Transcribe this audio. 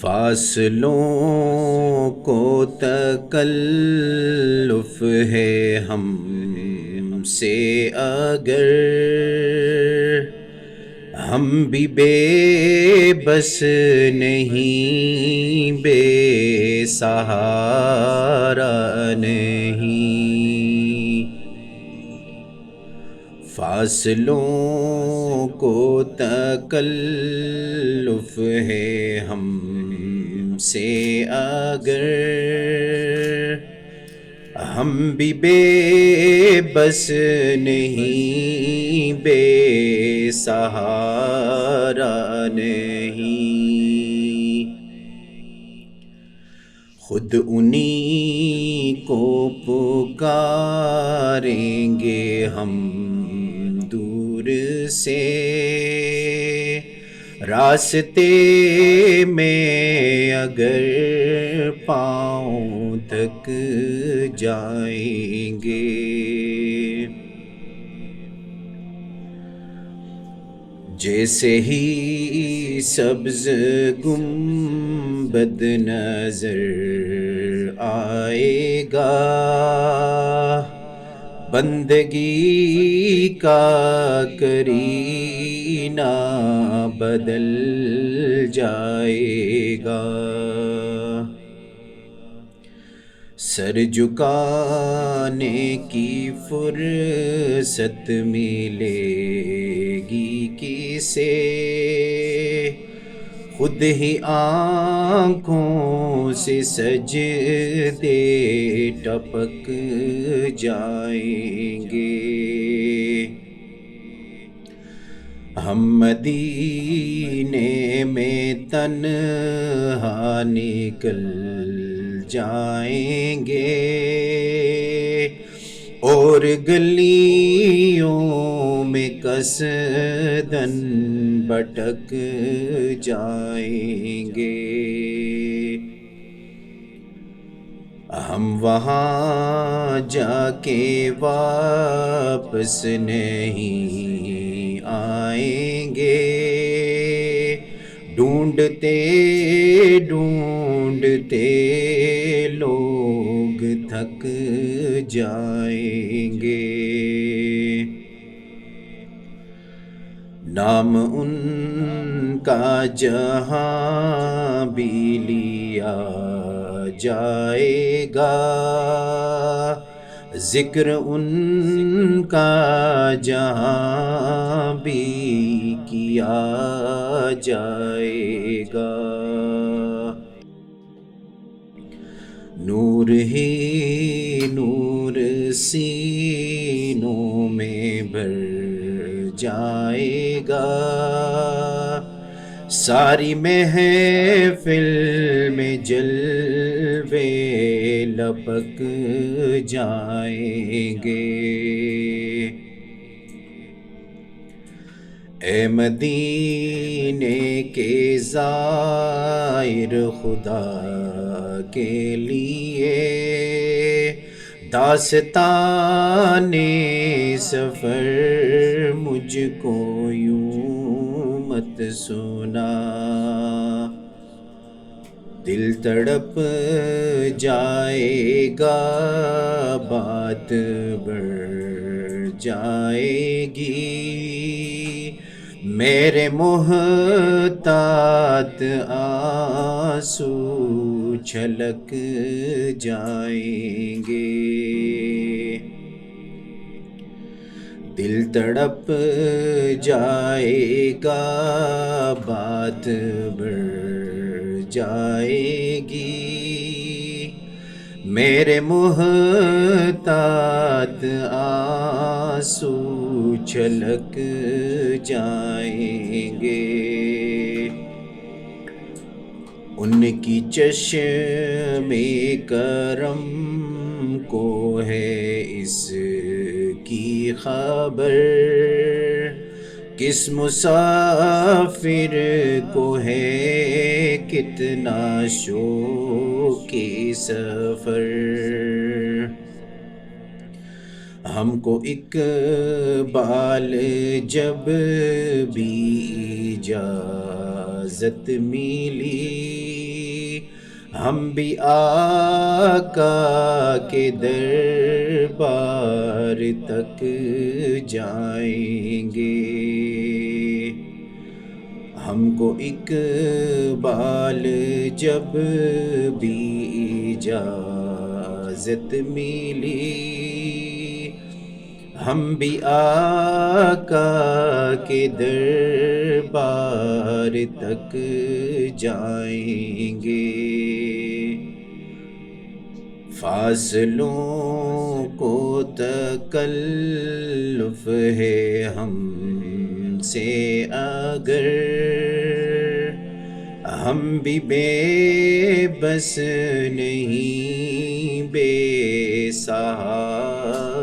فاصلوں کو تکلف ہے ہم سے اگر، ہم بھی بے بس نہیں، بے سہارا نہیں۔ فاصلوں کو تکلف ہے ہم سے اگر، ہم بھی بے بس نہیں، بے سہارا نہیں۔ خود انہی کو پکاریں گے ہم دور سے، راستے میں اگر پاؤں تھک جائیں گے۔ جیسے ہی سبز گنبد نظر آئے گا، بندگی کا کرینہ بدل جائے گا۔ سر جھکانے کی فرصت ملے گی کسے، خود ہی آنکھوں سے سجدے ٹپک جائیں گے۔ ہم مدینے میں تنہا نکل جائیں گے، اور گلیوں میں قصداً بھٹک جائیں گے۔ ہم وہاں جا کے واپس نہیں آئیں گے، ڈھونڈتے ڈھونڈتے لوگ تھک جائیں گے۔ نام ان کا جہاں بھی لیا جائے گا، ذکر ان کا جہاں بھی کیا جائے گا۔ نور ہی نور سینوں میں بھر جائے گا، ساری محفل میں جلوے لپک جائیں گے۔ اے مدینے کے زائر، خدا کے لیے داستان سفر مجھ کو یوں مت سنا، دل تڑپ جائے گا، بات بڑھ جائے گی، میرے محتاط آنسو چھلک جائیں گے۔ دل تڑپ جائے گا، بات بڑھ جائے گی، میرے محتاط آنسو چھلک جائیں گے۔ ان کی چشم کرم کو ہے اس کی خبر، کس مسافر کو ہے کتنا شوق سفر۔ ہم کو اقبال جب بھی اجازت ملی، ہم بھی آقا کے دربار تک جائیں گے، ہم کو اقبال جب بھی اجازت ملی، ہم بھی آقا کے دربار تک جائیں گے، فاصلوں کو تکلف ہے ہم سے اگر، ہم بھی بے بس نہیں بے سہارا